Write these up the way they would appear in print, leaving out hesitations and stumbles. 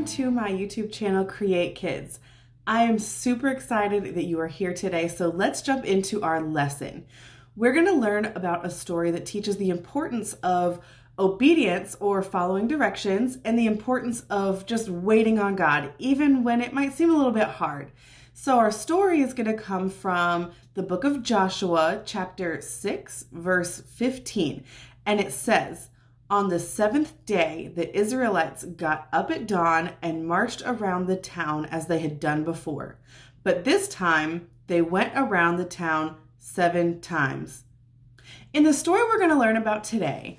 to my YouTube channel, Create Kids. I am super excited that you are here today, so let's jump into our lesson. We're going to learn about a story that teaches the importance of obedience or following directions and the importance of just waiting on God, even when it might seem a little bit hard. So our story is going to come from the book of Joshua, chapter 6, verse 15, and it says, "On the seventh day, the Israelites got up at dawn and marched around the town as they had done before. But this time, they went around the town 7 times." In the story we're going to learn about today,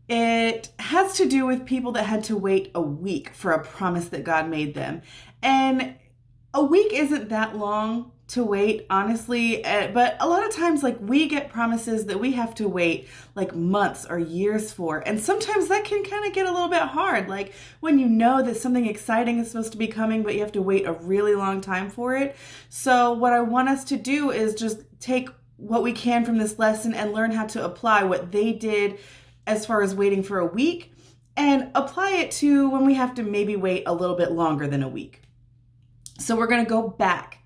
it has to do with people that had to wait a week for a promise that God made them. And a week isn't that long to wait, honestly, but a lot of times, we get promises that we have to wait months or years for, and sometimes that can kind of get a little bit hard, when you know that something exciting is supposed to be coming, but you have to wait a really long time for it. So what I want us to do is just take what we can from this lesson and learn how to apply what they did as far as waiting for a week, and apply it to when we have to maybe wait a little bit longer than a week. So we're going to go back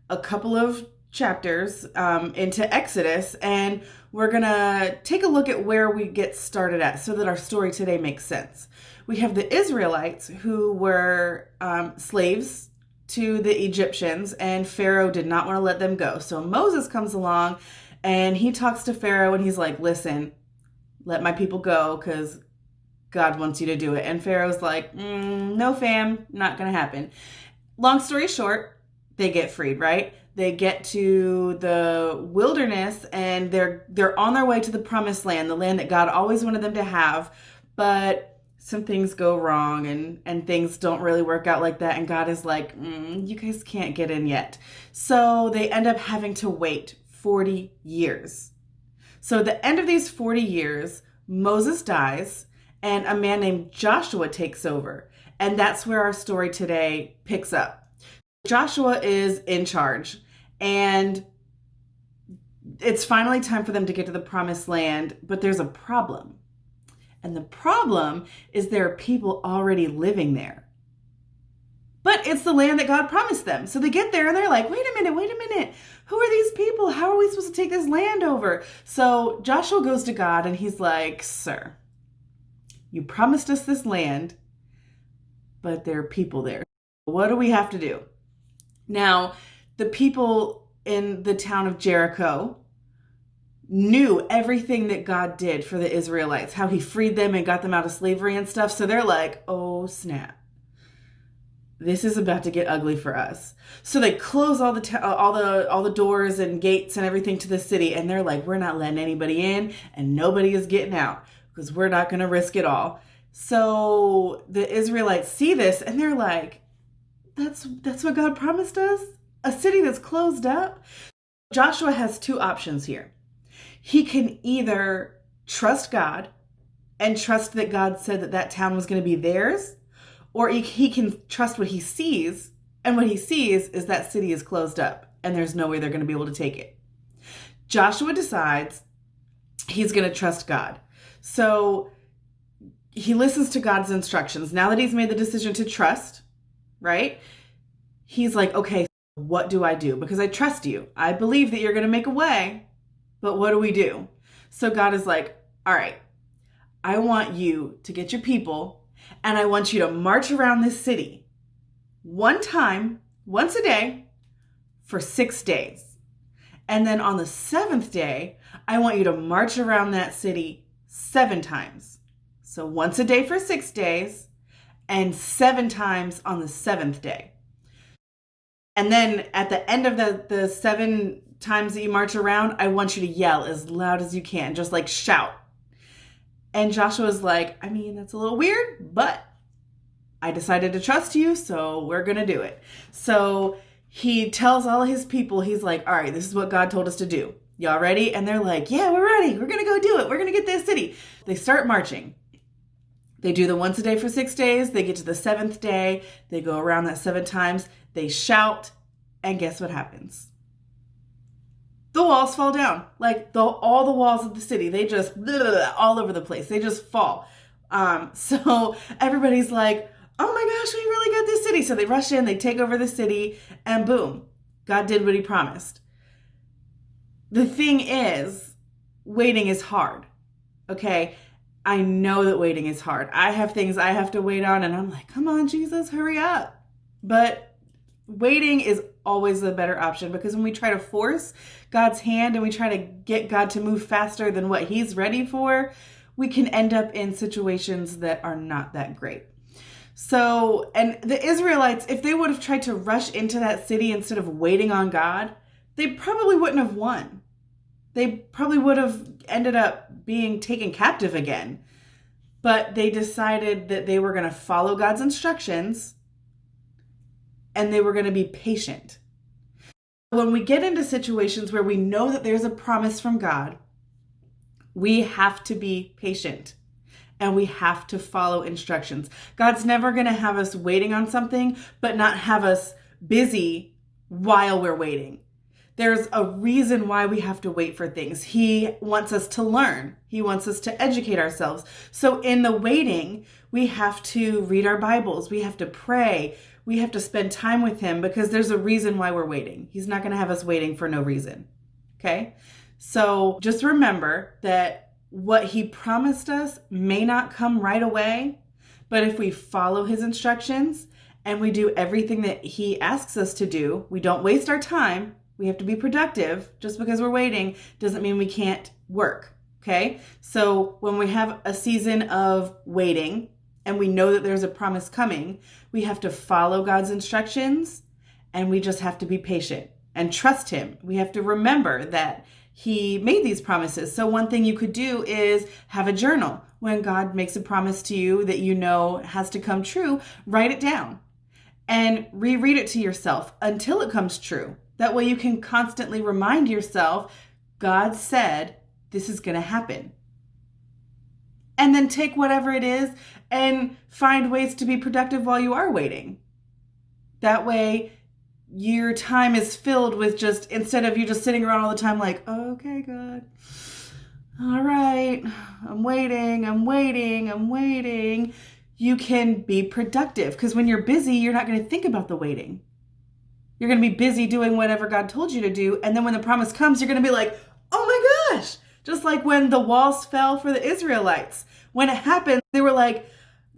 a couple of chapters into Exodus, and we're going to take a look at where we get started at so that our story today makes sense. We have the Israelites who were slaves to the Egyptians, and Pharaoh did not want to let them go. So Moses comes along and he talks to Pharaoh and he's like, "Listen, let my people go because God wants you to do it." And Pharaoh's like, "No, fam, not going to happen." Long story short, they get freed, right? They get to the wilderness and they're on their way to the promised land, the land that God always wanted them to have. But some things go wrong and things don't really work out like that. And God is like, you guys can't get in yet. So they end up having to wait 40 years. So at the end of these 40 years, Moses dies and a man named Joshua takes over. And that's where our story today picks up. Joshua is in charge, and it's finally time for them to get to the promised land, but there's a problem. And the problem is there are people already living there. But it's the land that God promised them. So they get there and they're like, wait a minute. Who are these people? How are we supposed to take this land over? So Joshua goes to God and he's like, "Sir, you promised us this land, but there are people there. What do we have to do?" Now, the people in the town of Jericho knew everything that God did for the Israelites, how he freed them and got them out of slavery and stuff. So they're like, "Oh, snap. This is about to get ugly for us." So they close all the doors and gates and everything to the city, and they're like, "We're not letting anybody in and nobody is getting out because we're not going to risk it all." So the Israelites see this and they're like, that's what God promised us? A city that's closed up? Joshua has 2 options here. He can either trust God and trust that God said that that town was going to be theirs, or he can trust what he sees, and what he sees is that city is closed up and there's no way they're going to be able to take it. Joshua decides he's going to trust God. So he listens to God's instructions. Now that he's made the decision to trust, right? He's like, "Okay, what do I do? Because I trust you. I believe that you're going to make a way, but what do we do?" So God is like, "All right, I want you to get your people and I want you to march around this city one time, once a day for 6 days. And then on the 7th day, I want you to march around that city 7 times. So once a day for 6 days and 7 times on the 7th day. And then at the end of the 7 times that you march around, I want you to yell as loud as you can, just shout." And Joshua's like, "I mean, that's a little weird, but I decided to trust you, so we're going to do it." So he tells all his people, he's like, "All right, this is what God told us to do. Y'all ready?" And they're like, "Yeah, we're ready. We're going to go do it. We're going to get this city." They start marching. They do the once a day for 6 days. They get to the 7th day. They go around that 7 times. They shout. And guess what happens? The walls fall down. All the walls of the city, they just, all over the place. They just fall. So everybody's like, "Oh my gosh, we really got this city. So they rush in, they take over the city, and boom, God did what he promised. The thing is, waiting is hard, okay? I know that waiting is hard. I have things I have to wait on, and I'm like, come on, Jesus, hurry up. But waiting is always the better option, because when we try to force God's hand and we try to get God to move faster than what he's ready for, we can end up in situations that are not that great. So, and the Israelites, if they would have tried to rush into that city instead of waiting on God, they probably wouldn't have won. They probably would have ended up being taken captive again. But they decided that they were going to follow God's instructions and they were going to be patient. When we get into situations where we know that there's a promise from God, we have to be patient and we have to follow instructions. God's never going to have us waiting on something, but not have us busy while we're waiting. There's a reason why we have to wait for things. He wants us to learn. He wants us to educate ourselves. So in the waiting, we have to read our Bibles. We have to pray. We have to spend time with him, because there's a reason why we're waiting. He's not going to have us waiting for no reason. Okay? So just remember that what he promised us may not come right away, but if we follow his instructions and we do everything that he asks us to do, we don't waste our time. We have to be productive. Just because we're waiting doesn't mean we can't work. Okay? So when we have a season of waiting and we know that there's a promise coming, we have to follow God's instructions, and we just have to be patient and trust him. We have to remember that he made these promises. So one thing you could do is have a journal. When God makes a promise to you that you know has to come true, write it down and reread it to yourself until it comes true. That way you can constantly remind yourself, God said this is going to happen. And then take whatever it is and find ways to be productive while you are waiting. That way your time is filled with just, instead of you just sitting around all the time like, okay, God, all right, I'm waiting. You can be productive, because when you're busy, you're not going to think about the waiting. You're going to be busy doing whatever God told you to do. And then when the promise comes, you're going to be like, oh my gosh, just like when the walls fell for the Israelites. When it happened, they were like,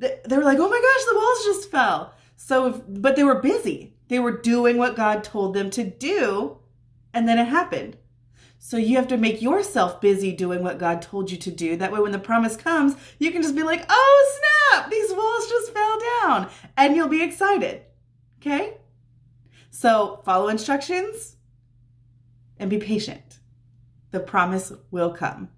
oh my gosh, the walls just fell. But they were busy. They were doing what God told them to do, and then it happened. So you have to make yourself busy doing what God told you to do. That way when the promise comes, you can just be like, oh snap, these walls just fell down, and you'll be excited. Okay? So follow instructions and be patient. The promise will come.